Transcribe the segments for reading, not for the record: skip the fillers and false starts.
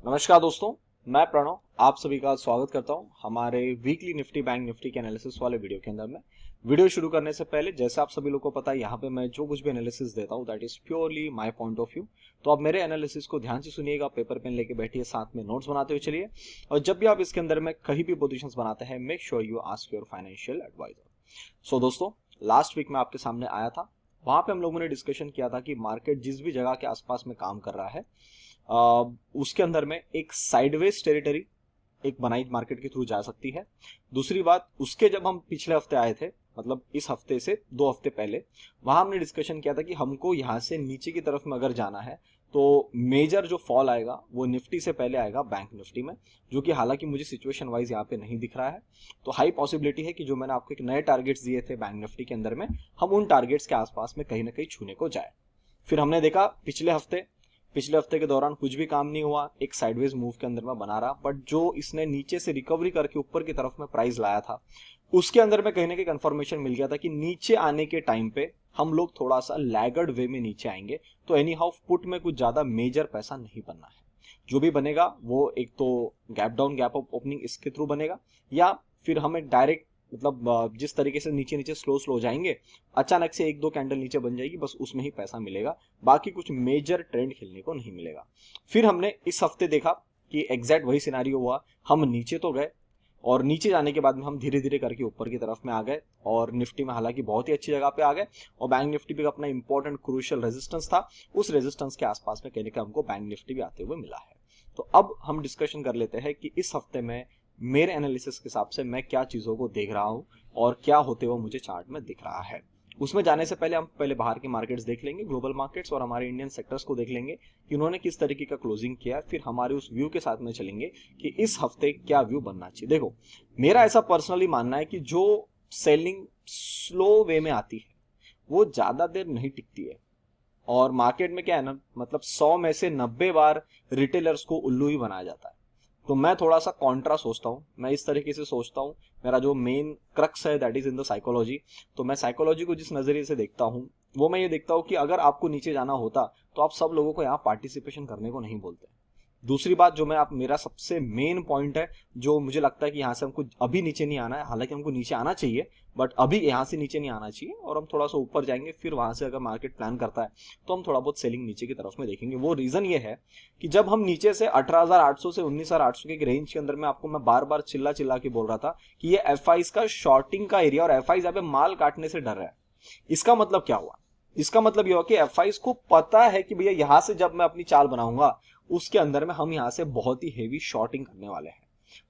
नमस्कार दोस्तों, मैं प्रणव आप सभी का स्वागत करता हूं हमारे वीकली निफ्टी बैंक निफ्टी के एनालिसिस वाले वीडियो के अंदर में। वीडियो शुरू करने से पहले जैसे आप सभी लोगों को पता है, यहाँ पे मैं जो कुछ भी एनालिसिस देता हूं that is purely my point of view. तो आप मेरे एनालिसिस को ध्यान से सुनिएगा, पेपर पेन लेके बैठिए, साथ में नोट्स बनाते हुए चलिए। और जब भी आप इसके अंदर में कहीं भी पोजिशन बनाते हैं, make sure you ask your financial advisor. So दोस्तों, लास्ट वीक में आपके सामने आया था, वहां पे हम लोगों ने डिस्कशन किया था कि मार्केट जिस भी जगह के आसपास में काम कर रहा है उसके अंदर में एक साइडवेज टेरिटरी एक बनाई मार्केट के थ्रू जा सकती है। दूसरी बात, उसके जब हम पिछले हफ्ते आए थे, मतलब इस हफ्ते से 2 हफ्ते पहले, वहां हमने डिस्कशन किया था कि हमको यहां से नीचे की तरफ में अगर जाना है तो मेजर जो फॉल आएगा वो निफ्टी से पहले आएगा बैंक निफ्टी में, जो कि हालांकि मुझे सिचुएशन वाइज यहाँ पे नहीं दिख रहा है। तो हाई पॉसिबिलिटी है कि जो मैंने आपको एक नए टारगेट्स दिए थे बैंक निफ्टी के अंदर में, हम उन टारगेट्स के आसपास में कहीं ना कहीं छूने को जाए। फिर हमने देखा पिछले हफ्ते के दौरान कुछ भी काम नहीं हुआ, एक साइडवेज मूव के अंदर में बना रहा, बट जो इसने नीचे से रिकवरी करके ऊपर की तरफ में प्राइस लाया था, उसके अंदर में कहीं ना कहीं कंफर्मेशन मिल गया था कि नीचे आने के टाइम पे हम लोग थोड़ा सा लैगर्ड वे में नीचे आएंगे। तो एनी हाउ पुट में कुछ ज्यादा मेजर पैसा नहीं बनना है। जो भी बनेगा वो एक तो gap down gap up opening इसके थ्रू बनेगा, या फिर हमें डायरेक्ट मतलब जिस तरीके से नीचे नीचे स्लो जाएंगे, अचानक से एक दो कैंडल नीचे बन जाएगी, बस उसमें ही पैसा मिलेगा, बाकी कुछ मेजर ट्रेंड खेलने को नहीं मिलेगा। फिर हमने इस हफ्ते देखा कि एग्जैक्ट वही सिनारियो हुआ। हम नीचे तो गए और नीचे जाने के बाद में हम धीरे धीरे करके ऊपर की तरफ में आ गए, और निफ्टी में हालांकि बहुत ही अच्छी जगह पे आ गए, और बैंक निफ्टी पे अपना इंपॉर्टेंट क्रूशियल रेजिस्टेंस था, उस रेजिस्टेंस के आसपास में कहने का हमको बैंक निफ्टी भी आते हुए मिला है। तो अब हम डिस्कशन कर लेते हैं कि इस हफ्ते में मेरे एनालिसिस के हिसाब से मैं क्या चीजों को देख रहा हूं और क्या होते हुए मुझे चार्ट में दिख रहा है। उसमें जाने से पहले हम पहले बाहर के मार्केट्स देख लेंगे, ग्लोबल मार्केट्स और हमारे इंडियन सेक्टर्स को देख लेंगे कि उन्होंने किस तरीके का क्लोजिंग किया। फिर हमारे उस व्यू के साथ में चलेंगे कि इस हफ्ते क्या व्यू बनना चाहिए। देखो, मेरा ऐसा पर्सनली मानना है कि जो सेलिंग स्लो वे में आती है वो ज्यादा देर नहीं टिकती है, और मार्केट में क्या है ना, मतलब 100 में से 90 बार रिटेलर्स को उल्लू ही बनाया जाता है। तो मैं थोड़ा सा कॉन्ट्रा सोचता हूँ, मैं इस तरीके से सोचता हूँ। मेरा जो मेन क्रक्स है that is in the psychology. तो मैं साइकोलॉजी को जिस नजरिए से देखता हूँ वो मैं ये देखता हूँ कि अगर आपको नीचे जाना होता तो आप सब लोगों को यहाँ पार्टिसिपेशन करने को नहीं बोलते। दूसरी बात जो मैं आप मेरा सबसे मेन पॉइंट है, जो मुझे लगता है कि यहाँ से हमको अभी नीचे नहीं आना है, हालांकि हमको नीचे आना चाहिए बट अभी यहाँ से नीचे नहीं आना चाहिए, और हम थोड़ा सा ऊपर जाएंगे। फिर वहां से अगर मार्केट प्लान करता है तो हम थोड़ा बहुत सेलिंग नीचे की तरफ में देखेंगे। वो रीजन ये है कि जब हम नीचे से 18,800 से 19,800 के रेंज के अंदर में, आपको मैं बार बार चिल्ला चिल्ला के बोल रहा था कि ये एफआईज का शॉर्टिंग का एरिया, और एफआईज यहाँ पे माल काटने से डर रहा है। इसका मतलब क्या हुआ? इसका मतलब ये हुआ कि एफआईज को पता है कि भैया यहां से जब मैं अपनी चाल बनाऊंगा उसके अंदर में हम यहां से बहुत ही हेवी शॉर्टिंग करने वाले हैं।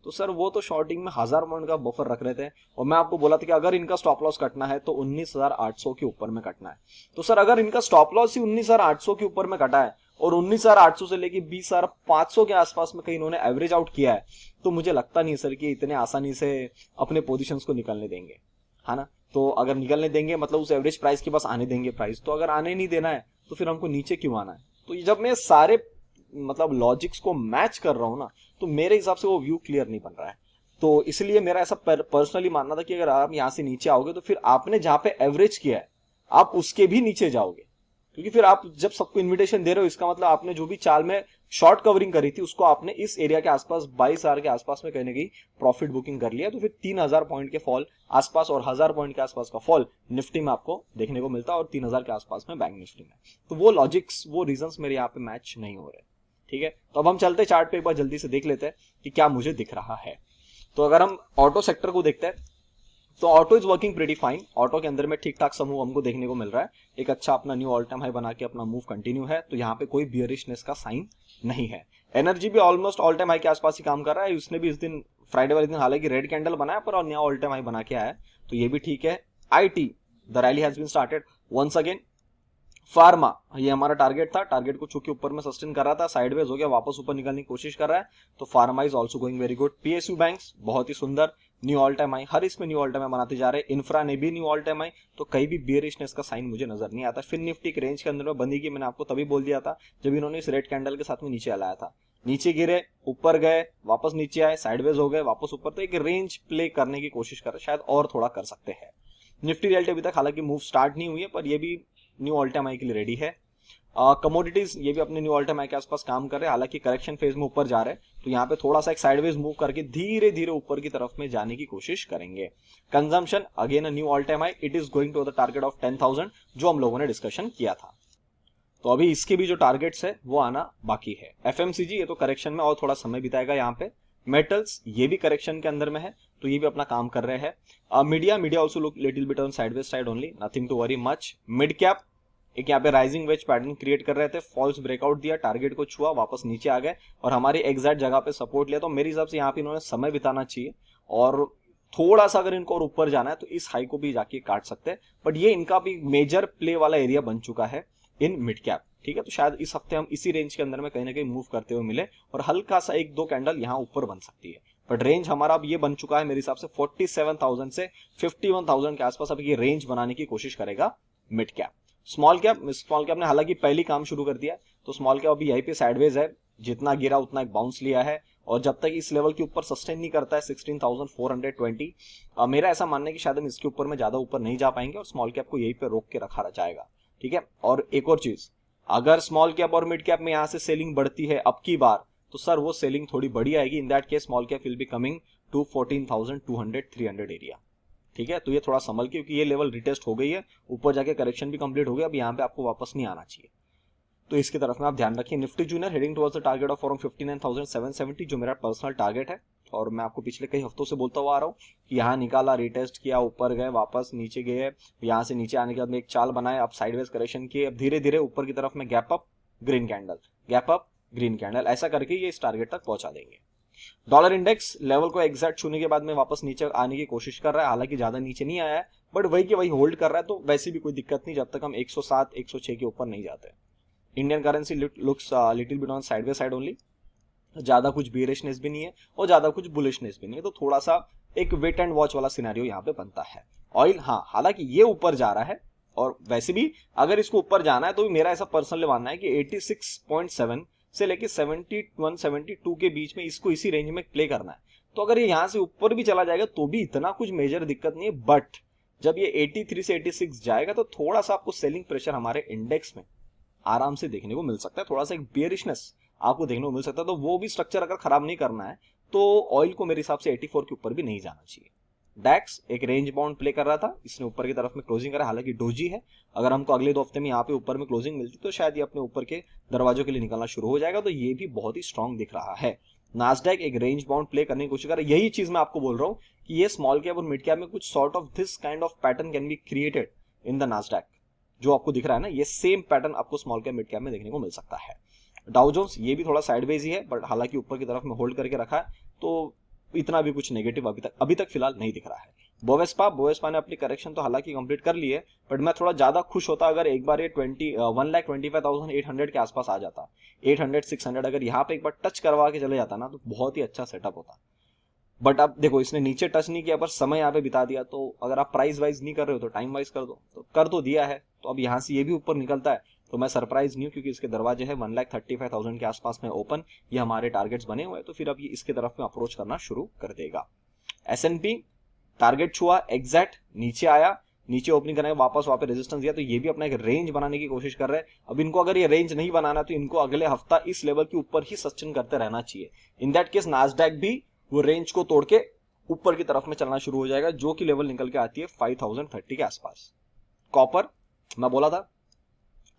तो सर वो तो शॉर्टिंग में 1000 पॉइंट का बफर रख रहे थे, और मैं आपको बोला था कि अगर इनका स्टॉप लॉस कटना है तो 19,800 के ऊपर में कटना है। तो सर अगर इनका स्टॉप लॉस ही 19,800 के ऊपर में कटा है और 19,800 से लेके 20,500 के आसपास में कहीं इन्होंने एवरेज आउट किया है, तो मुझे लगता नहीं सर कि इतने आसानी से अपने पोजिशन को निकलने देंगे, है ना। तो अगर निकलने देंगे मतलब उस एवरेज प्राइस के पास आने देंगे प्राइस, तो अगर आने नहीं देना है तो फिर हमको नीचे क्यों आना है। तो जब मैं सारे मतलब लॉजिक्स को मैच कर रहा हूं ना, तो मेरे हिसाब से वो व्यू क्लियर नहीं बन रहा है। तो इसलिए मेरा ऐसा पर्सनली मानना था कि अगर आप यहां से नीचे आओगे तो फिर आपने जहां पे एवरेज किया है आप उसके भी नीचे जाओगे, क्योंकि फिर आप जब सबको इन्विटेशन दे रहे हो इसका मतलब आपने जो भी चाल में शॉर्ट कवरिंग करी थी उसको आपने इस एरिया के आसपास 22,000 के आसपास में कहीं ना कहीं प्रॉफिट बुकिंग कर लिया। तो फिर 3,000 पॉइंट के फॉल आसपास और 1,000 पॉइंट के आसपास का फॉल निफ्टी में आपको देखने को मिलता है, और 3,000 के आसपास में बैंक निफ्टी में। तो वो लॉजिक्स, वो रीजंस मेरे यहाँ पे मैच नहीं हो रहे। ठीक है, तो अब हम चलते चार्ट पे एक बार जल्दी से देख लेते हैं कि क्या मुझे दिख रहा है। तो अगर हम ऑटो सेक्टर को देखते हैं तो auto is working pretty fine. Auto के अंदर में ठीक ठाक समूह हमको देखने को मिल रहा है, एक अच्छा अपना न्यू ऑल टाइम हाई बना के अपना मूव कंटिन्यू है, तो यहाँ पे कोई बियरिशनेस का साइन नहीं है। एनर्जी भी ऑलमोस्ट ऑल टाइम हाई के आसपास ही काम कर रहा है, उसने भी इस दिन फ्राइडे वाले दिन हालांकि रेड कैंडल बनाया पर नया ऑल टाइम हाई बना के आया है, तो ये भी ठीक है। IT the rally has been started once again. Pharma, ये हमारा टारगेट था, टारगेट को चूंकि ऊपर में सस्टेन कर रहा था, साइडवेज हो गया, वापस ऊपर निकलने की कोशिश कर रहा है, तो pharma is also going very good. PSU banks बहुत ही सुंदर न्यू ऑल टाइम हाई, हर इसमें न्यू ऑल टाइम हाई बनाते जा रहे हैं। इंफ्रा ने भी न्यू ऑल टाइम हाई, तो कहीं भी बियरिशनेस का साइन मुझे नजर नहीं आता। फिर निफ्टी के रेंज के अंदर में बंदी मैंने आपको तभी बोल दिया था जब इन्होंने इस रेड कैंडल के साथ में नीचे लाया था। नीचे गिरे, ऊपर गए, वापस नीचे आए, साइडवेज हो गए, वापस ऊपर, तो एक रेंज प्ले करने की कोशिश कर रहे, शायद और थोड़ा कर सकते हैं। निफ्टी रियल्टी अभी तक हालांकि मूव स्टार्ट नहीं हुई है, पर ये भी न्यू ऑल टाइम हाई के लिए रेडी है। कमोडिटीज ये भी अपने न्यू ऑल टाइम हाई के आसपास काम कर रहे हैं, हालांकि करेक्शन फेज में ऊपर जा रहे हैं, तो यहाँ पे थोड़ा सा एक साइडवेज मूव करके धीरे धीरे ऊपर की तरफ में जाने की कोशिश करेंगे। Consumption again a new all time high, it is going to the target of 10,000 जो हम लोगों ने डिस्कशन किया था। तो अभी इसके भी जो टारगेट्स है वो आना बाकी है। एफएमसीजी ये तो करेक्शन में और थोड़ा समय बिताएगा यहाँ पे। मेटल्स ये भी करेक्शन के अंदर में है, तो ये भी अपना काम कर रहे हैं। Media also look little bit on sideways side only, nothing to worry much. Mid cap एक यहाँ पे राइजिंग वेज पैटर्न क्रिएट कर रहे थे, फॉल्स ब्रेकआउट दिया, टारगेट को छुआ, वापस नीचे आ गए और हमारी एग्जैक्ट जगह पे सपोर्ट लिया। तो मेरे हिसाब से यहाँ पे इन्होंने समय बिताना चाहिए और थोड़ा सा अगर इनको और ऊपर जाना है तो इस हाई को भी जाके काट सकते हैं, बट ये इनका भी मेजर प्ले वाला एरिया बन चुका है इन मिड कैप। ठीक है, तो शायद इस हफ्ते हम इसी रेंज के अंदर में कहीं ना कहीं मूव करते हुए मिले और हल्का सा एक दो कैंडल यहाँ ऊपर बन सकती है, बट रेंज हमारा अब ये बन चुका है मेरे हिसाब से 47,000 से 51,000 के आसपास अब ये रेंज बनाने की कोशिश करेगा मिड कैप। स्मॉल कैप ने हालांकि पहली काम शुरू कर दिया है, तो स्मॉल कैप अभी यहीं पे साइडवेज है, जितना गिरा उतना एक बाउंस लिया है और जब तक इस लेवल के ऊपर सस्टेन नहीं करता है 16,420, मेरा ऐसा मानना है कि शायद हम इसके ऊपर में ज्यादा ऊपर नहीं जा पाएंगे और स्मॉल कैप को यहीं पे रोक के रखा जाएगा। ठीक है, और एक और चीज, अगर स्मॉल कैप और मिड कैप में यहां से सेलिंग बढ़ती है अब की बार, तो सर वो सेलिंग थोड़ी बड़ी आएगी। In that case small cap will be coming to 14,200-300 area. ठीक है, तो ये थोड़ा संभल के, क्योंकि ये लेवल रिटेस्ट हो गई है, ऊपर जाके करेक्शन भी कंप्लीट हो गया, अब यहाँ पे आपको वापस नहीं आना चाहिए, तो इसकी तरफ में आप ध्यान रखिए। Nifty junior heading towards the target of around 59,770 जो मेरा पर्सनल टारगेट है, और मैं आपको पिछले कई हफ्तों से बोलता हुआ आ रहा हूँ कि यहाँ निकाला, रिटेस्ट किया, ऊपर गए, वापस नीचे गए, यहाँ से नीचे आने के बाद में एक चाल बनाए, अब साइडवेज करेक्शन किए, अब धीरे धीरे ऊपर की तरफ में gap up green candle, gap up green candle, ऐसा करके ये इस टारगेट तक पहुंचा देंगे। डॉलर इंडेक्स लेवल को एग्जैक्ट छूने के बाद में वापस नीचे आने की कोशिश कर रहा है, हालांकि ज्यादा नीचे नहीं आया है, बट वही के वही होल्ड कर रहा है, तो वैसे भी कोई दिक्कत नहीं जब तक हम 107 106 के ऊपर नहीं जाते। Indian currency looks little bit on sideway side only, ज्यादा कुछ बेरिशनेस भी नहीं है और ज्यादा कुछ बुलिशनेस भी नहीं है, तो थोड़ा सा एक वेट एंड वॉच वाला सिनेरियो यहाँ पे बनता है। ऑयल हाँ, हालांकि ये ऊपर जा रहा है और वैसे भी अगर इसको ऊपर जाना है तो मेरा ऐसा पर्सनली मानना है कि 86.7 से लेके 71 72 के बीच में इसको इसी रेंज में प्ले करना है। तो अगर ये यहां से ऊपर भी चला जाएगा तो भी इतना कुछ मेजर दिक्कत नहीं है, बट जब ये 83 से 86 जाएगा तो थोड़ा सा आपको सेलिंग प्रेशर हमारे इंडेक्स में आराम से देखने को मिल सकता है, थोड़ा सा एक बेयरिशनेस आपको देखने को मिल सकता है। तो वो भी स्ट्रक्चर अगर खराब नहीं करना है तो ऑयल को मेरे हिसाब से 84 के ऊपर भी नहीं जाना चाहिए। डैक्स एक रेंज बाउंड प्ले कर रहा था, इसने ऊपर की तरफ में क्लोजिंग करा, हालांकि डोजी है, अगर हमको अगले 2 हफ्ते में यहाँ पे ऊपर में क्लोजिंग मिलती तो शायद ये अपने ऊपर के दरवाजों के लिए निकलना शुरू हो जाएगा, तो ये भी बहुत ही स्ट्रांग दिख रहा है। नास्डैक एक रेंज बाउंड प्ले करने की कोशिश कर रहा है, यही चीज मैं आपको बोल रहा हूँ कि ये स्मॉल कैप और मिड कैप में कुछ sort of this kind of pattern can be created in the Nasdaq. जो आपको दिख रहा है ना, ये सेम पैटर्न आपको स्मॉल कैप मिड कैप में देखने को मिल सकता है। डाउ जोन्स ये भी थोड़ा साइडवेज ही है, बट हालांकि ऊपर की तरफ में होल्ड करके रखा है, तो इतना भी कुछ नेगेटिव अभी तक फिलहाल नहीं दिख रहा है। बोवेस्पा ने अपनी करेक्शन तो हालांकि कंप्लीट कर ली है, बट मैं थोड़ा ज्यादा खुश होता अगर एक बार ये 1,25,800 के आसपास आ जाता, 800 600 अगर यहाँ पे एक बार टच करवा के चले जाता ना, तो बहुत ही अच्छा सेटअप होता। बट अब देखो, इसने नीचे टच नहीं किया पर समय यहाँ पे बिता दिया, तो अगर आप प्राइस वाइज नहीं कर रहे हो तो टाइम वाइज कर दो, तो कर तो दिया है, तो अब यहाँ से ये भी ऊपर निकलता है तो मैं सरप्राइज नहीं हूँ, क्योंकि इसके दरवाजे है 1,35,000 के आसपास में ओपन, ये हमारे टारगेट्स बने हुए हैं, तो फिर अब ये इसके तरफ में अप्रोच करना शुरू कर देगा। S&P टारगेट छुआ, एग्जैक्ट नीचे आया, नीचे ओपनिंग करने वापस रेजिस्टेंस दिया, तो ये भी अपना एक रेंज बनाने की कोशिश कर रहे हैं। अब इनको अगर ये रेंज नहीं बनाना तो इनको अगले हफ्ता इस लेवल के ऊपर ही सस्टेन करते रहना चाहिए। इन दैट केस नास्डैक भी वो रेंज को तोड़ के ऊपर की तरफ में चलना शुरू हो जाएगा, जो कि लेवल निकल के आती है 5,030 के आसपास। कॉपर मैं बोला था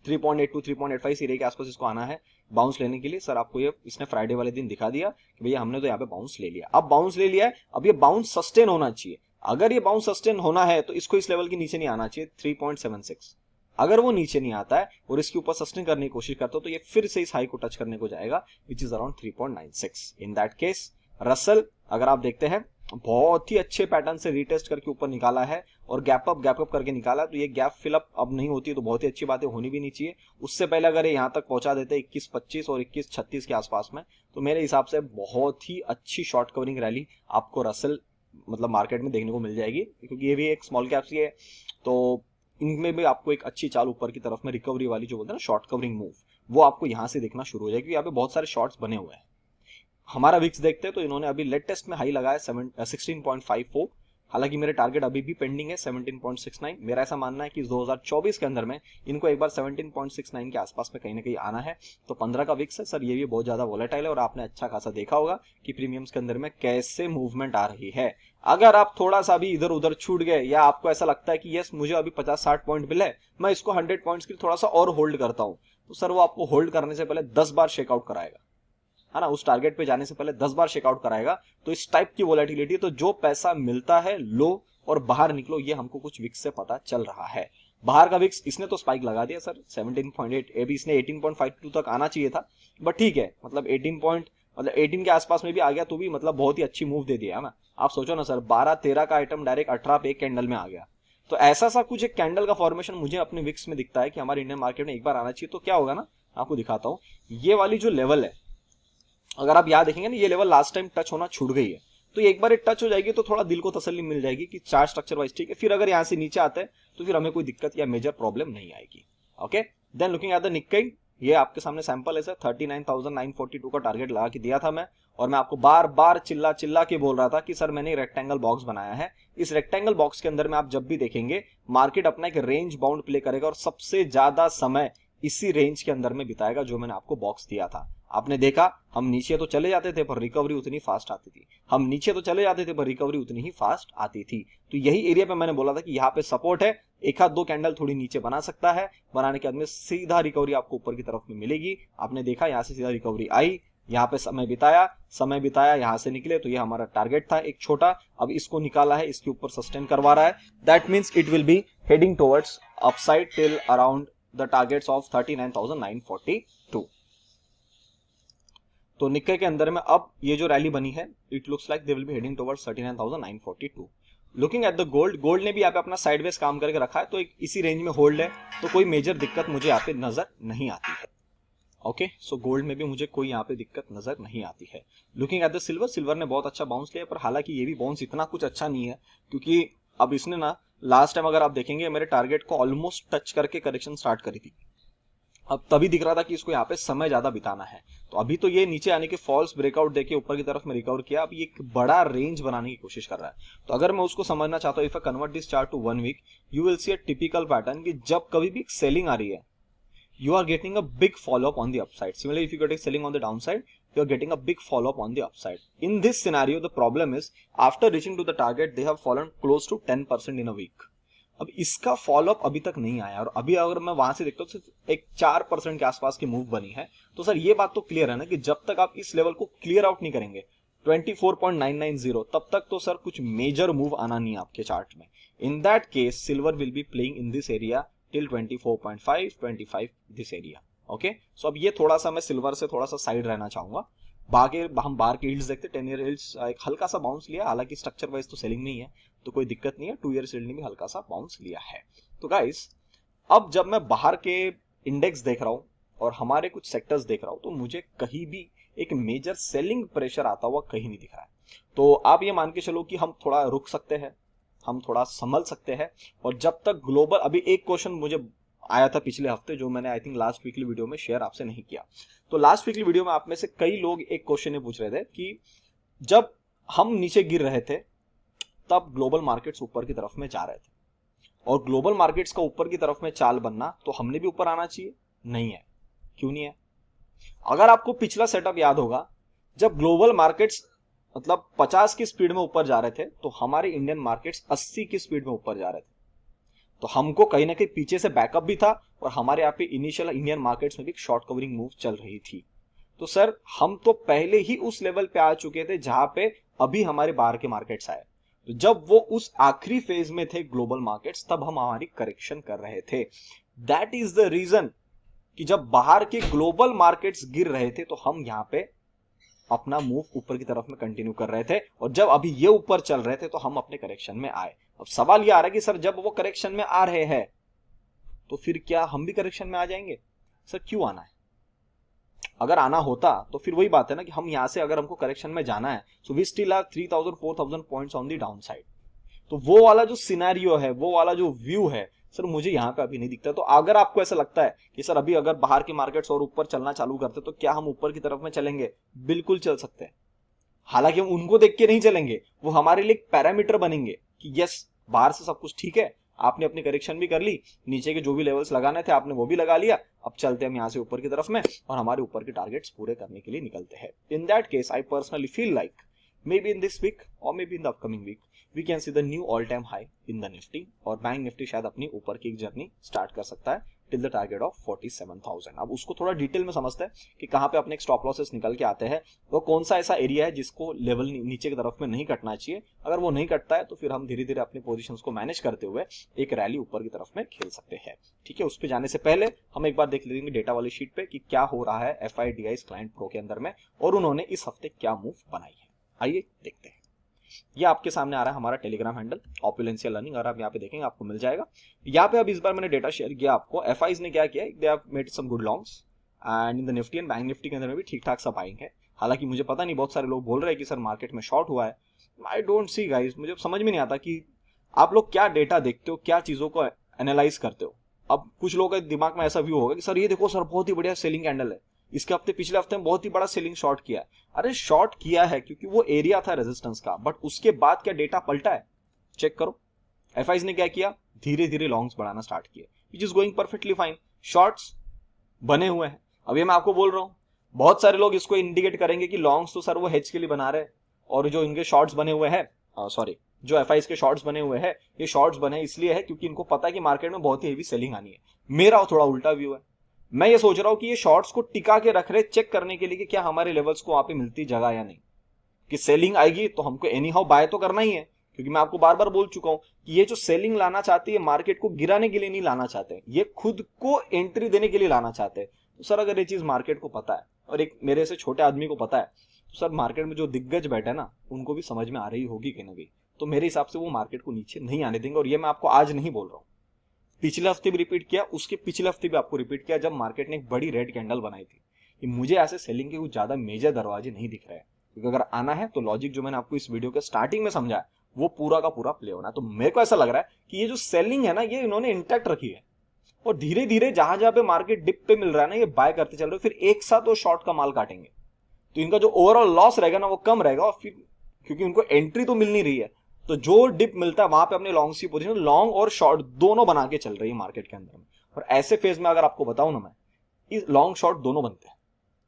3.82 3.85 एरिया के आसपास इसको आना है बाउंस लेने के लिए। सर आपको ये इसने फ्राइडे वाले दिन दिखा दिया कि भैया हमने तो यहाँ पे बाउंस ले लिया। अब बाउंस ले लिया है, अब ये बाउंस सस्टेन होना चाहिए। अगर ये बाउंस सस्टेन होना है तो इसको इस लेवल के नीचे नहीं आना चाहिए 3.76। अगर वो नीचे नहीं आता है और इसके ऊपर सस्टेन करने की कोशिश करता हो तो ये फिर से इस हाई को टच करने को जाएगा, which is around 3.96। In that case Russell अगर आप देखते हैं बहुत ही अच्छे पैटर्न से रीटेस्ट करके ऊपर निकाला है और गैप अप करके निकाला, तो ये गैप फिलअप अब नहीं होती तो बहुत ही अच्छी बात है, होनी भी नहीं चाहिए। उससे पहले अगर ये यहाँ तक पहुंचा देते 21.25 और 21.36 के आसपास में, तो मेरे हिसाब से बहुत ही अच्छी शॉर्ट कवरिंग रैली आपको रसल मतलब मार्केट में देखने को मिल जाएगी, क्योंकि ये भी एक स्मॉल कैप्स ही है, तो इनमें भी आपको एक अच्छी चाल ऊपर की तरफ में रिकवरी वाली जो बोलते हैं ना शॉर्ट कवरिंग मूव, वो आपको यहाँ से देखना शुरू हो जाएगी। यहाँ पे बहुत सारे शॉर्ट्स बने हुए हैं। हमारा विक्स देखते हैं तो इन्होंने अभी लेटेस्ट में हाई लगाया 16.54, हालांकि मेरे टारगेट अभी भी पेंडिंग है 17.69। मेरा ऐसा मानना है कि 2024 के अंदर में इनको एक बार 17.69 के आसपास में कहीं ना कहीं आना है। तो 15 का विक्स है सर, ये भी बहुत ज्यादा वोलेटाइल है और आपने अच्छा खासा देखा होगा कि प्रीमियम्स के अंदर में कैसे मूवमेंट आ रही है। अगर आप थोड़ा सा भी इधर उधर छूट गए या आपको ऐसा लगता है कि यस मुझे अभी 50-60 पॉइंट मिले, मैं इसको 100 पॉइंट्स के लिए थोड़ा सा और होल्ड करता हूं, तो सर वो आपको होल्ड करने से पहले 10 बार शेकआउट कराएगा, है ना। उस टारगेट पे जाने से पहले 10 बार चेकआउट कराएगा। तो इस टाइप की वोलेटिलिटी, तो जो पैसा मिलता है लो और बाहर निकलो, ये हमको कुछ विक्स से पता चल रहा है। बाहर का विक्स इसने तो स्पाइक लगा दिया सर 17.8, अभी इसने 18.52 तक आना चाहिए था, बट ठीक है, मतलब 18 के आसपास में भी आ गया तो भी मतलब बहुत ही अच्छी मूव दे दिया है ना। आप सोचो ना सर, 12-13 का आइटम डायरेक्ट 18 पे एक कैंडल में आ गया। तो ऐसा सा कुछ एक कैंडल का फॉर्मेशन मुझे अपने विक्स में दिखता है कि हमारे इंडियन मार्केट में एक बार आना चाहिए। तो क्या होगा ना, आपको दिखाता हूं। ये वाली जो लेवल है, अगर आप यहां देखेंगे ना, ये लेवल लास्ट टाइम टच होना छूट गई है, तो एक बार टच हो जाएगी तो थोड़ा दिल को तसल्ली मिल जाएगी कि चार्ट स्ट्रक्चर वाइज ठीक है। फिर अगर यहां से नीचे आते हैं तो फिर हमें कोई दिक्कत या मेजर प्रॉब्लम नहीं आएगी। Okay, then looking at the Nikkei, ये आपके सामने सैंपल है सर। 39,942 का टारगेट लगा के दिया था मैं, और मैं आपको बार बार चिल्ला चिल्ला के बोल रहा था कि सर मैंने रेक्टेंगल बॉक्स बनाया है। इस रेक्टेंगल बॉक्स के अंदर में आप जब भी देखेंगे मार्केट अपना एक रेंज बाउंड प्ले करेगा और सबसे ज्यादा समय इसी रेंज के अंदर में बिताएगा जो मैंने आपको बॉक्स दिया था। आपने देखा, हम नीचे तो चले जाते थे पर रिकवरी उतनी फास्ट आती थी, हम नीचे तो चले जाते थे पर रिकवरी उतनी ही फास्ट आती थी। तो यही एरिया पे मैंने बोला था कि यहाँ पे सपोर्ट है, एक आध दो कैंडल थोड़ी नीचे बना सकता है, बनाने के बाद में सीधा रिकवरी आपको ऊपर की तरफ में मिलेगी। आपने देखा, यहाँ से सीधा रिकवरी आई, यहाँ पे समय बिताया, यहाँ से निकले, तो ये हमारा टारगेट था एक छोटा, अब इसको निकाला है, इसके ऊपर सस्टेन करवा रहा है। That means it will be heading towards upside till around the targets of 39,942। तो निक्के के अंदर में अब ये जो रैली बनी है, it looks like they will be heading towards 39,942। Looking at the gold ने भी यहाँ पे अपना साइडवेज काम करके रखा है, तो एक इसी रेंज में होल्ड है, तो कोई मेजर दिक्कत मुझे यहाँ पे नजर नहीं आती है। ओके, सो गोल्ड में भी मुझे कोई यहाँ पे दिक्कत नजर नहीं आती है। लुकिंग एट द सिल्वर ने बहुत अच्छा बाउंस लिया, पर हालांकि ये भी बाउंस इतना कुछ अच्छा नहीं है, क्योंकि अब इसने ना लास्ट टाइम अगर आप देखेंगे मेरे टारगेट को ऑलमोस्ट टच करके करेक्शन स्टार्ट करी थी। अब तभी दिख रहा था कि इसको यहाँ पे समय ज्यादा बिताना है। तो अभी तो ये नीचे आने के फॉल्स ब्रेकआउट देके ऊपर की तरफ में रिकवर किया, अब ये एक बड़ा रेंज बनाने की कोशिश कर रहा है। तो अगर मैं उसको समझना चाहता हूँ, if I convert this chart to 1 week, you will see a typical pattern कि जब कभी भी सेलिंग आ रही है, you are getting a big follow up on the upside. Similarly, if you get selling on the downside, you are getting a big follow up on the upside. In this scenario, the problem is after reaching to the target, they have fallen close to 10% in a week. अब इसका follow up अभी तक नहीं आया, और अभी अगर मैं वहां से देखता हूँ सिर्फ एक 4% के आसपास की मूव बनी है। तो सर ये बात तो क्लियर है ना कि जब तक आप इस लेवल को क्लियर आउट नहीं करेंगे 24.990, तब तक तो सर कुछ मेजर मूव आना नहीं है आपके चार्ट में। In that case silver will be playing in this area till 24.5, 25 this area. Okay, so अब ये थोड़ा सा मैं सिल्वर से थोड़ा सा साइड रहना चाहूंगा। बाकी हम बार के यील्ड्स देखते, 10 ईयर यील्ड्स एक हल्का सा बाउंस लिया, हालांकि स्ट्रक्चर वाइज तो सेलिंग नहीं है तो कोई दिक्कत नहीं है। 2 ईयर यील्ड ने भी हल्का सा बाउंस लिया है। तो गाइस, अब जब मैं बाहर के इंडेक्स देख रहा हूं और हमारे कुछ सेक्टर्स देख रहा हूं, तो मुझे कहीं भी एक मेजर सेलिंग प्रेशर आता हुआ कहीं नहीं दिख रहा है। तो आप ये मान के चलो कि हम थोड़ा रुक सकते हैं, हम थोड़ा संभल सकते हैं। और जब तक ग्लोबल, अभी एक क्वेश्चन मुझे आया था पिछले हफ्ते जो मैंने I think last weekly video में शेयर आपसे नहीं किया। तो लास्ट वीकली वीडियो में आप में से कई लोग एक क्वेश्चन ये पूछ रहे थे कि जब हम नीचे गिर रहे थे तब ग्लोबल मार्केट्स ऊपर की तरफ में जा रहे थे, और ग्लोबल मार्केट्स का ऊपर की तरफ में चाल बनना तो हमने भी ऊपर आना चाहिए, नहीं है। क्यों नहीं है? अगर आपको पिछला सेटअप याद होगा, जब ग्लोबल मार्केट्स मतलब 50 की स्पीड में ऊपर जा रहे थे तो हमारे इंडियन मार्केट्स 80 की स्पीड में ऊपर जा रहे थे। तो हमको कहीं ना कहीं पीछे से बैकअप भी था, और हमारे यहाँ पे इनिशियल इंडियन मार्केट्स में भी शॉर्ट कवरिंग मूव चल रही थी। तो सर हम तो पहले ही उस लेवल पे आ चुके थे जहां पे अभी हमारे बाहर के मार्केट्स आए। तो जब वो उस आखिरी फेज में थे ग्लोबल मार्केट्स, तब हम हमारी करेक्शन कर रहे थे। दैट इज द रीजन कि जब बाहर के ग्लोबल मार्केट्स गिर रहे थे तो हम यहाँ पे अपना मूव ऊपर की तरफ में कंटिन्यू कर रहे थे, और जब अभी ये ऊपर चल रहे थे तो हम अपने करेक्शन में आए। अब सवाल ये आ रहा है कि सर जब वो करेक्शन में आ रहे हैं तो फिर क्या हम भी करेक्शन में आ जाएंगे? सर क्यों आना है? अगर आना होता तो फिर वही बात है ना कि हम यहां से अगर हमको करेक्शन में जाना है, so we still have 3000-4000 points on the downside. तो वो वाला जो सिनेरियो है, वो वाला जो व्यू है, सर मुझे यहाँ पे अभी नहीं दिखता। तो अगर आपको ऐसा लगता है कि सर अभी अगर बाहर के मार्केट्स और ऊपर चलना चालू करते तो क्या हम ऊपर की तरफ में चलेंगे? बिल्कुल चल सकते हैं, हालांकि हम उनको देख के नहीं चलेंगे, वो हमारे लिए एक पैरामीटर बनेंगे कि यस बाहर से सब कुछ ठीक है, आपने अपनी करेक्शन भी कर ली, नीचे के जो भी लेवल्स लगाने थे आपने वो भी लगा लिया, अब चलते हम यहाँ से ऊपर की तरफ में और हमारे ऊपर के टारगेट्स पूरे करने के लिए निकलते हैं। इन that case I personally feel like maybe in this week or maybe in the upcoming week we can see the new all time high in the nifty और बैंक निफ्टी शायद अपनी ऊपर की एक जर्नी स्टार्ट कर सकता है till the target of 47,000। अब उसको थोड़ा डिटेल में समझते हैं कि कहां पे अपने स्टॉप लॉसेस निकल के आते हैं, वो कौन सा ऐसा एरिया है जिसको लेवल नीचे की तरफ में नहीं कटना चाहिए। अगर वो नहीं कटता है तो फिर हम धीरे धीरे अपनी पोजीशंस को मैनेज करते हुए एक रैली ऊपर की तरफ में खेल सकते हैं। ठीक है, उस पर जाने से पहले हम एक बार देख लेंगे डेटा वाली शीट पे कि क्या हो रहा है FIDIs क्लाइंट प्रो के अंदर में और उन्होंने इस हफ्ते क्या मूव बनाई है। आइए देखते हैं। ये आपके सामने आ रहा है हमारा टेलीग्राम हैंडल ऑपुलेंशियल लर्निंग, और आप यहाँ पे देखेंगे आपको मिल जाएगा। यहाँ पे अब इस बार मैंने डेटा शेयर किया आपको, FIs ने क्या किया, they have made some good longs and in the Nifty and bank Nifty के अंदर में भी ठीक ठाक सा बाइंग है। हालांकि मुझे पता नहीं, बहुत सारे लोग बोल रहे हैं कि सर मार्केट में शॉर्ट हुआ है। आई डोंट सी गाइस, मुझे समझ में नहीं आता कि आप लोग क्या डेटा देखते हो, क्या चीजों को एनालाइज करते हो। अब कुछ लोगों के दिमाग में ऐसा व्यू होगा कि सर ये देखो सर बहुत ही बढ़िया सेलिंग कैंडल है, इसके हफ्ते पिछले हफ्ते में बहुत ही बड़ा सेलिंग शॉर्ट किया है। अरे शॉर्ट किया है क्योंकि वो एरिया था रेजिस्टेंस का, बट उसके बाद क्या डेटा पलटा है, चेक करो। FIs ने क्या किया, धीरे धीरे लॉन्ग्स बढ़ाना स्टार्ट किए, which is going perfectly fine. Shorts बने हुए हैं। अब ये मैं आपको बोल रहा हूं, बहुत सारे लोग इसको इंडिकेट करेंगे कि लॉन्ग्स तो सर वो हेज के लिए बना रहे हैं, और जो इनके शॉर्ट्स बने हुए हैं, सॉरी जो FIs के शॉर्ट्स बने हुए हैं, ये शॉर्ट्स बने इसलिए है क्योंकि इनको पता है कि मार्केट में बहुत ही हेवी सेलिंग आनी है। मेरा थोड़ा उल्टा व्यू है, मैं ये सोच रहा हूं कि ये शॉर्ट्स को टिका के रख रहे, चेक करने के लिए कि क्या हमारे लेवल्स को वहां पे मिलती जगह या नहीं, कि सेलिंग आएगी तो हमको एनी हाउ बाय तो करना ही है। क्योंकि मैं आपको बार बार बोल चुका हूं कि ये जो सेलिंग लाना चाहती है मार्केट को गिराने के लिए नहीं लाना चाहते, ये खुद को एंट्री देने के लिए लाना चाहते हैं। तो सर अगर ये चीज मार्केट को पता है और एक मेरे से छोटे आदमी को पता है, तो सर मार्केट में जो दिग्गज बैठे ना उनको भी समझ में आ रही होगी कि नहीं। तो मेरे हिसाब से वो मार्केट को नीचे नहीं आने देंगे, और ये मैं आपको आज नहीं बोल रहा हूं, पिछले हफ्ते भी रिपीट किया, उसके पिछले हफ्ते भी आपको रिपीट किया जब मार्केट ने एक बड़ी रेड कैंडल बनाई थी कि मुझे ऐसे सेलिंग के कुछ ज्यादा मेजर दरवाजे नहीं दिख रहे हैं। क्योंकि अगर आना है तो लॉजिक जो मैंने आपको इस वीडियो के स्टार्टिंग में समझाया वो पूरा का पूरा प्ले होना है। तो मेरे को ऐसा लग रहा है कि ये जो सेलिंग है ना ये इन्होंने इंटैक्ट रखी है, और धीरे धीरे जहां जहां पे मार्केट डिप पे मिल रहा है ना ये बाय करते चल रहे, फिर एक साथ वो शॉर्ट का माल काटेंगे तो इनका जो ओवरऑल लॉस रहेगा ना वो कम रहेगा, और फिर क्योंकि उनको एंट्री तो मिल नहीं रही है तो जो डिप मिलता है वहां पे अपने लॉन्ग की पोजीशन लॉन्ग और शॉर्ट दोनों बना के चल रही है मार्केट के अंदर में। और ऐसे फेज में अगर आपको बताऊं ना मैं, इस लॉन्ग शॉर्ट दोनों बनते हैं।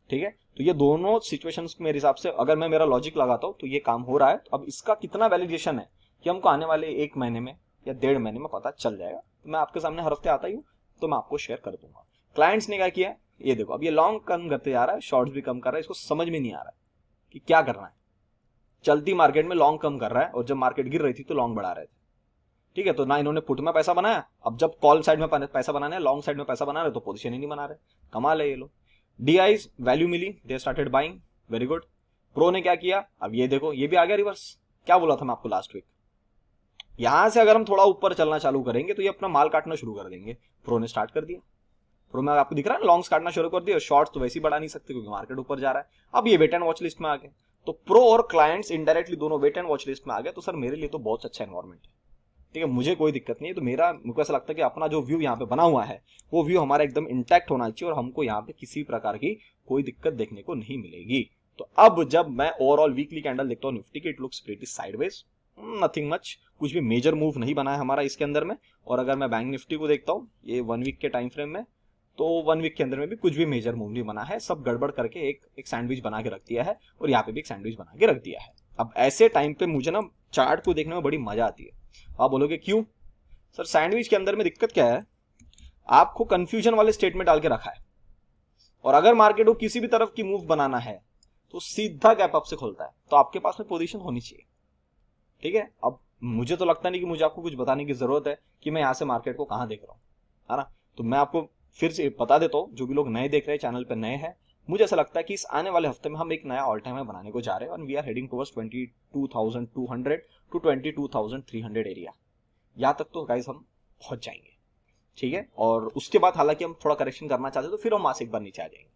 ठीक है, तो ये दोनों सिचुएशंस मेरे हिसाब से अगर मैं मेरा लॉजिक लगाता हूं तो ये काम हो रहा है। तो अब इसका कितना वैलिडेशन है कि हमको आने वाले 1 महीने में या 1.5 महीने में पता चल जाएगा। तो मैं आपके सामने हर हफ्ते आता ही हूं तो मैं आपको शेयर कर दूंगा। क्लाइंट्स ने क्या किया, ये देखो अब ये लॉन्ग कम करते जा रहा है, शॉर्ट्स भी कम कर रहा है, इसको समझ में नहीं आ रहा है कि क्या करना है। चलती मार्केट में लॉन्ग कम कर रहा है और जब मार्केट गिर रही थी तो लॉन्ग बढ़ा रहे थे। ठीक है, तो ना इन्होंने पुट में पैसा बनाया, अब जब कॉल साइड में पैसा बनाना है, लॉन्ग साइड में पैसा बना रहे तो पोजीशन ही नहीं बना रहे। कमाल है ये लोग। DIs वैल्यू मिली, they started buying, very good. Pro ने क्या किया, अब ये देखो ये भी आ गया रिवर्स। क्या बोला था मैं आपको लास्ट वीक, यहां से अगर हम थोड़ा ऊपर चलना चालू करेंगे तो ये अपना माल काटना शुरू कर देंगे। प्रो ने स्टार्ट कर दिया, प्रो में आपको दिख रहा है लॉन्ग्स काटना शुरू कर दिया, शॉर्ट्स तो वैसे ही बढ़ा नहीं सकते क्योंकि मार्केट ऊपर जा रहा है। अब ये वेट एंड वॉच लिस्ट में आ गए, तो प्रो और क्लाइंट्स इनडायरेक्टली दोनों वेट एंड वॉच लिस्ट में आ गए। तो सर मेरे लिए तो बहुत अच्छा एनवायरमेंट है। ठीक है, मुझे कोई दिक्कत नहीं है। तो मुझे ऐसा लगता है कि अपना जो व्यू यहाँ पे बना हुआ है वो व्यू हमारा एकदम इंटैक्ट होना चाहिए और हमको यहाँ पे किसी प्रकार की कोई दिक्कत देखने को नहीं मिलेगी। तो अब जब मैं ओवरऑल वीकली कैंडल देखता हूँ निफ्टी के, it looks pretty sideways, nothing much, कुछ भी मेजर मूव नहीं बना है हमारा इसके अंदर में। और अगर मैं बैंक निफ्टी को देखता हूँ ये 1 वीक के टाइम फ्रेम में, तो 1 वीक के अंदर में भी कुछ भी मेजर मूव नहीं बना है, सब गड़बड़ करके एक सैंडविच बना के रख दिया है, और यहाँ पे भी एक सैंडविच बना के रख दिया है। अब ऐसे टाइम पे मुझे ना चार्ट को देखने में बड़ी मजा आती है। आप बोलोगे क्यों सर, सैंडविच के अंदर में दिक्कत क्या है, आपको कंफ्यूजन वाले स्टेटमेंट डाल के रखा है, और अगर मार्केट को किसी भी तरफ की मूव बनाना है तो सीधा गैप अप से खोलता है, तो आपके पास में पोजीशन होनी चाहिए। ठीक है, अब मुझे तो लगता नहीं कि मुझे आपको कुछ बताने की जरूरत है कि मैं यहां से मार्केट को कहां देख रहा हूं, है ना। तो मैं आपको फिर से बता देता हूं, जो भी लोग नए देख रहे हैं चैनल पे नए हैं, मुझे ऐसा लगता है कि इस आने वाले हफ्ते में हम एक नया ऑल टाइम हाई बनाने को जा रहे हैं, और we are heading towards 22,200 to 22,300 area. यहां तक तो गाइस हम पहुंच जाएंगे। ठीक है, और उसके बाद हालांकि हम थोड़ा करेक्शन करना चाहते हैं तो फिर हम वहां से एक बार नीचे आ जाएंगे,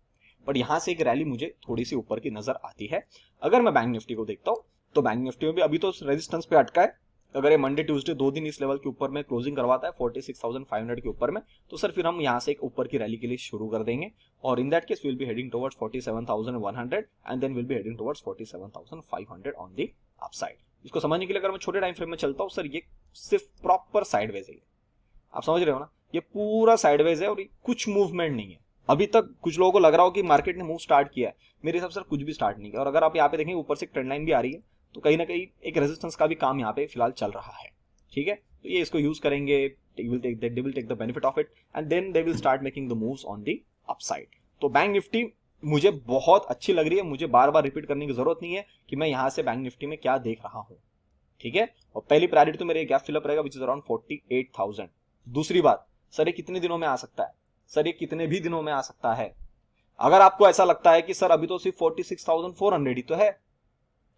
बट यहां से एक रैली मुझे थोड़ी सी ऊपर की नजर आती है। अगर मैं बैंक निफ्टी को देखता हूं तो बैंक निफ्टी में भी अभी तो रेजिस्टेंस पे अटका है, अगर ये मंडे ट्यूसडे 2 दिन इस लेवल के ऊपर में क्लोजिंग करवाता है 46,500 के ऊपर में, तो सर फिर हम यहाँ से एक ऊपर की रैली के लिए शुरू कर देंगे, और in that case will be heading towards 47,100 and then will be heading towards 47,500 on the upside. इसको समझने के लिए अगर मैं छोटे टाइम फ्रेम में चलता हूँ, सर ये सिर्फ प्रॉपर साइडवेज है, आप समझ रहे हो ना, ये पूरा साइडवेज है और कुछ मूवमेंट नहीं है। अभी तक कुछ लोगों को लग रहा हो कि मार्केट ने मूव स्टार्ट किया है, मेरे हिसाब से कुछ भी स्टार्ट नहीं किया। और अगर आप यहाँ पे देखेंगे ऊपर से ट्रेंड लाइन भी आ रही है, तो कहीं ना कहीं एक रेजिस्टेंस का भी काम यहाँ पे फिलहाल चल रहा है, ठीक है। तो ये इसको यूज करेंगे, they will take the benefit of it and then they will start making the moves on the upside। तो बैंक निफ्टी मुझे बहुत अच्छी लग रही है, मुझे बार बार रिपीट करने की जरूरत नहीं है कि मैं यहाँ से बैंक निफ्टी में क्या देख रहा हूँ, ठीक है। और पहली प्रायोरिटी तो मेरे गैप फिलअप रहेगा विच इज अराउंड 48,000। दूसरी बात, सर ये कितने दिनों में आ सकता है, सर ये कितने भी दिनों में आ सकता है। अगर आपको ऐसा लगता है कि सर अभी तो सिर्फ 46,400 ही तो है,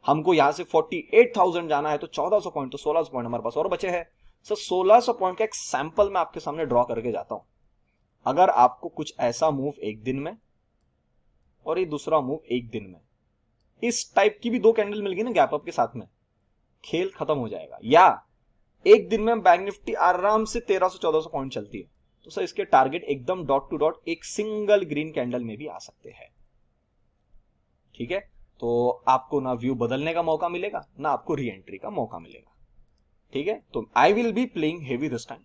हमको यहां से 48,000 जाना है, तो 1400 पॉइंट, तो 1600 पॉइंट हमारे पास और बचे हैं। सर 1600 पॉइंट का एक सैंपल मैं आपके सामने ड्रॉ करके जाता हूं। अगर आपको कुछ ऐसा मूव एक दिन में और ये दूसरा मूव एक दिन में, इस टाइप की भी 2 कैंडल मिल गई ना गैप अप के साथ में, खेल खत्म हो जाएगा। या एक दिन में बैंक निफ्टी आराम से 1300-1400 पॉइंट चलती है, तो सर इसके टारगेट एकदम डॉट टू डॉट एक सिंगल ग्रीन कैंडल में भी आ सकते हैं, ठीक है। तो आपको ना व्यू बदलने का मौका मिलेगा, ना आपको री एंट्री का मौका मिलेगा, ठीक है। तो I will be playing heavy this time,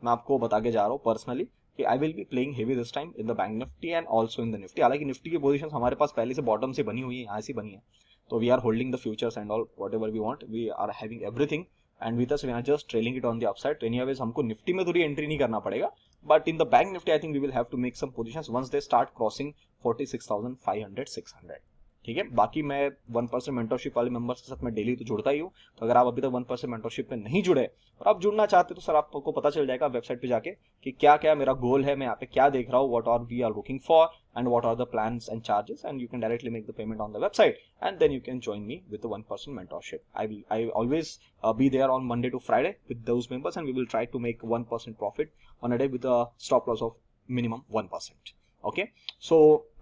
मैं आपको बता के जा रहा हूं पर्सनली कि I will be playing heavy this time in the bank Nifty and also in the Nifty. हालांकि निफ्टी की पोजीशन हमारे पास पहले से बॉटम से बनी हुई है, यहाँ से बनी है, तो we are holding the futures and all whatever we want, we are having everything and with us we are just trailing it on the upside. Anyways हमको निफ्टी में तो री एंट्री नहीं करना पड़ेगा, but in the bank Nifty I think we will have to make some positions once they start crossing 46,500-600, ठीक है। बाकी मैं 1% मेंटरशिप वाले मेंबर्स के साथ मैं डेली तो जुड़ता ही हूँ, तो अगर आप अभी तक 1% मेंटरशिप में नहीं जुड़े और आप जुड़ना चाहते तो सर आपको पता चल जाएगा वेबसाइट पे जाके कि क्या क्या मेरा गोल है, मैं यहाँ पे क्या देख रहा हूँ, what are we are looking for and what are the plans and charges, and you can directly make the payment on the website and then you can join me with 1% mentorship. I always be there on Monday to Friday with those members and we will try to make 1% profit on a day with a stop loss of minimum 1%। Okay, so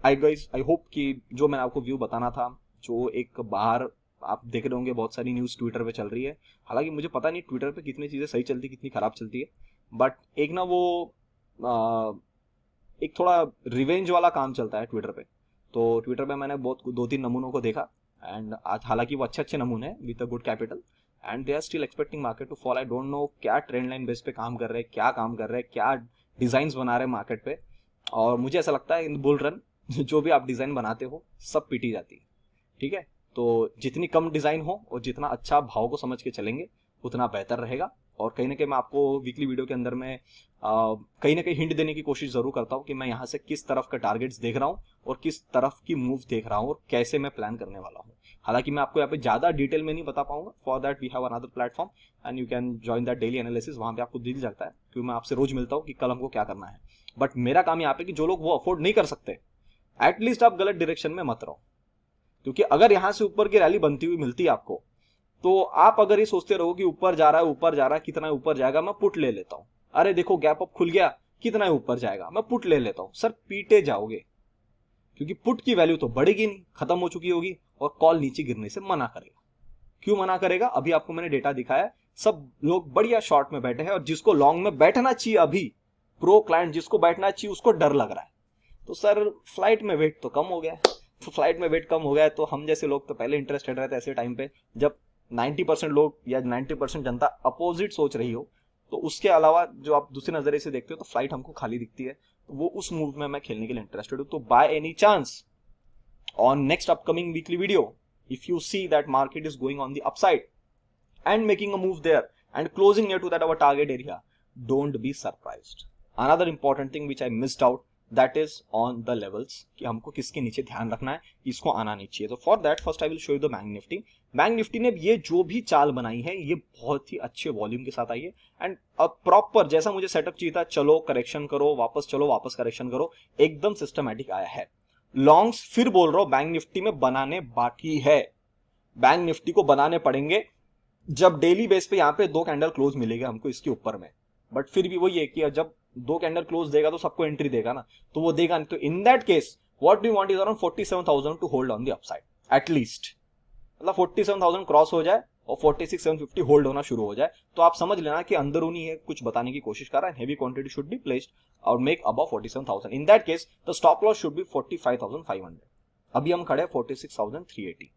I hope कि जो मैंने आपको view बताना था, जो एक बाहर आप देख रहे होंगे बहुत सारी न्यूज़ ट्विटर पे चल रही है, हालांकि मुझे पता नहीं ट्विटर पे कितनी चीज़ें सही चलती कितनी खराब चलती है, बट एक ना वो एक थोड़ा रिवेंज वाला काम चलता है ट्विटर पे। तो ट्विटर पे मैंने बहुत 2-3 नमूनों को देखा एंड आज हालांकि वो अच्छे नमूने हैं with a good capital and they are still expecting market to fall. I don't know क्या ट्रेंड लाइन बेस पे काम कर रहे हैं, क्या काम कर रहे हैं, क्या डिजाइन्स बना रहे हैं मार्केट पे, और मुझे ऐसा लगता है इन बुल रन जो भी आप डिजाइन बनाते हो सब पीटी जाती है, ठीक है। तो जितनी कम डिजाइन हो और जितना अच्छा भाव को समझ के चलेंगे उतना बेहतर रहेगा। और कहीं ना कहीं मैं आपको वीकली वीडियो के अंदर में कहीं ना कहीं हिंट देने की कोशिश जरूर करता हूँ कि मैं यहाँ से किस तरफ का टारगेट्स देख रहा हूँ और किस तरफ की मूव देख रहा हूँ और कैसे मैं प्लान करने वाला हूँ। हालांकि मैं आपको यहाँ पे ज्यादा डिटेल में नहीं बता पाऊंगा, for that we have another platform and you can join that daily analysis. वहां पे आपको दिल जाता है क्योंकि मैं आपसे रोज मिलता हूँ कि कल हमको क्या करना है, बट मेरा काम यहाँ पे कि जो लोग वो अफोर्ड नहीं कर सकते एटलीस्ट आप गलत डायरेक्शन में मत रहो, क्योंकि अगर यहां से ऊपर की रैली बनती हुई मिलती है आपको, तो आप अगर ये सोचते रहो कि ऊपर जा रहा है कितना ऊपर जाएगा, मैं पुट ले लेता हूं, अरे देखो गैप अप खुल गया कितना ऊपर जाएगा, मैं पुट ले लेता हूं, सर पीटे जाओगे, क्योंकि पुट की वैल्यू तो बढ़ेगी नहीं, खत्म हो चुकी होगी, और कॉल नीचे गिरने से मना करेगा। क्यों मना करेगा? अभी आपको मैंने डेटा दिखाया, सब लोग बढ़िया शॉर्ट में बैठे हैं और जिसको लॉन्ग में बैठना चाहिए, अभी प्रो क्लाइंट जिसको बैठना चाहिए उसको डर लग रहा है। तो सर फ्लाइट में वेट तो कम हो गया, तो फ्लाइट में वेट कम हो गया तो हम जैसे लोग तो पहले इंटरेस्टेड रहते ऐसे टाइम पे जब 90% लोग या 90% जनता अपोजिट सोच रही हो, तो उसके अलावा जो आप दूसरे नजरिए से देखते हो तो फ्लाइट हमको खाली दिखती है, तो वो उस मूव में मैं खेलने के लिए इंटरेस्टेड हूं। तो by any chance on next upcoming weekly video if you see that market is going on the upside and making a move there and closing near to that our target area, don't be surprised. Another important thing which I missed out, that is on the levels कि हमको किसके नीचे ध्यान रखना है, इसको आना नहीं चाहिए। तो for that first I will show you the bank Nifty. Bank Nifty ने ये जो भी चाल बनाई है ये बहुत ही अच्छे वॉल्यूम के साथ आई है एंड अब प्रॉपर जैसा मुझे सेटअप चाहिए था, चलो करेक्शन करो वापस, चलो वापस करेक्शन करो, एकदम सिस्टमैटिक आया है। लॉन्ग्स फिर बोल रहा हूं बैंक निफ्टी में बनाने बाकी है, बैंक निफ्टी को बनाने पड़ेंगे जब डेली बेस पे यहाँ पे 2 कैंडल क्लोज मिलेगा हमको इसके ऊपर में, बट फिर भी वही है कि जब 2 कैंडल क्लोज देगा तो सबको एंट्री देगा ना, तो वो देगा नहीं। तो in that case what we want is around 47,000 to hold on the upside at least, मतलब 47,000 क्रॉस हो जाए और 46,750 होल्ड होना शुरू हो जाए तो आप समझ लेना कि अंदरूनी है कुछ बताने की कोशिश कर रहा है, heavy quantity should be placed और make above 47,000। In that case the stop loss should be 45,500। अभी हम खड़े 46,380।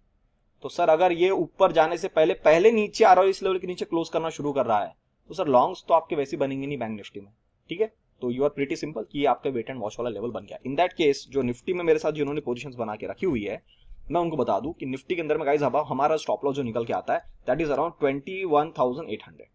तो सर अगर ये ऊपर जाने से पहले नीचे आ रहा है, इस लेवल के नीचे क्लोज करना शुरू कर रहा है, तो सर लॉन्ग्स तो आपके वैसे बनेंगे नहीं बैंक निफ्टी में, ठीक है। तो यू आर प्रीटी सिंपल कि आपका वेट एंड वॉच वाला लेवल बन गया। इन दैट केस जो निफ्टी में मेरे साथ जिन्होंने पोजीशंस बना के रखी हुई है, मैं उनको बता दूं कि निफ्टी के अंदर में गाइस अब हमारा स्टॉप लॉस जो निकल के आता है दैट इज अराउंड 21,800।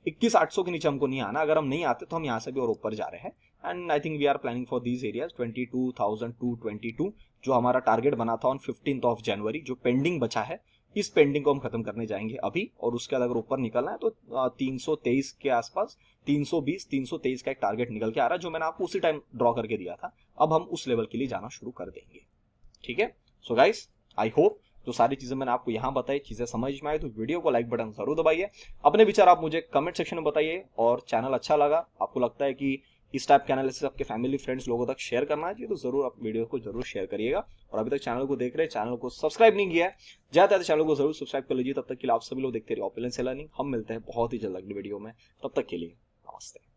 21,800 के नीचे हमको नहीं आना। अगर हम नहीं आते तो हम यहाँ से भी और ऊपर जा रहे हैं। And I think we are planning for these areas 22,222 जो हमारा टारगेट बना था ऑन 15th ऑफ जनवरी, जो पेंडिंग बचा है, इस पेंडिंग को हम खत्म करने जाएंगे अभी। और उसके बाद अगर ऊपर निकलना है तो 323 के आसपास, 320 323 का एक टारगेट निकल के आ रहा है जो मैंने आपको उसी टाइम ड्रॉ करके दिया था। अब हम उस लेवल के लिए जाना शुरू कर देंगे, ठीक है। सो गाइस आई होप जो सारी चीजें मैंने आपको यहाँ बताई चीजें समझ में आई, तो वीडियो को लाइक बटन जरूर दबाइए। अपने विचार आप मुझे कमेंट सेक्शन में बताइए। और चैनल अच्छा लगा, आपको लगता है कि इस टाइप के एनालिसिस आपके फैमिली फ्रेंड्स लोगों तक शेयर करना चाहिए, तो जरूर आप वीडियो को जरूर शेयर करिएगा। और अभी तक चैनल को देख रहे हैं, चैनल को सब्सक्राइब नहीं किया है, जाते जाते चैनल को जरूर सब्सक्राइब कर लीजिए। तब तक के लिए आप सभी लोग देखते रहिए ओपिनियन से लर्निंग। हम मिलते हैं बहुत ही जल्द अगली वीडियो में, तब तक के लिए नमस्ते।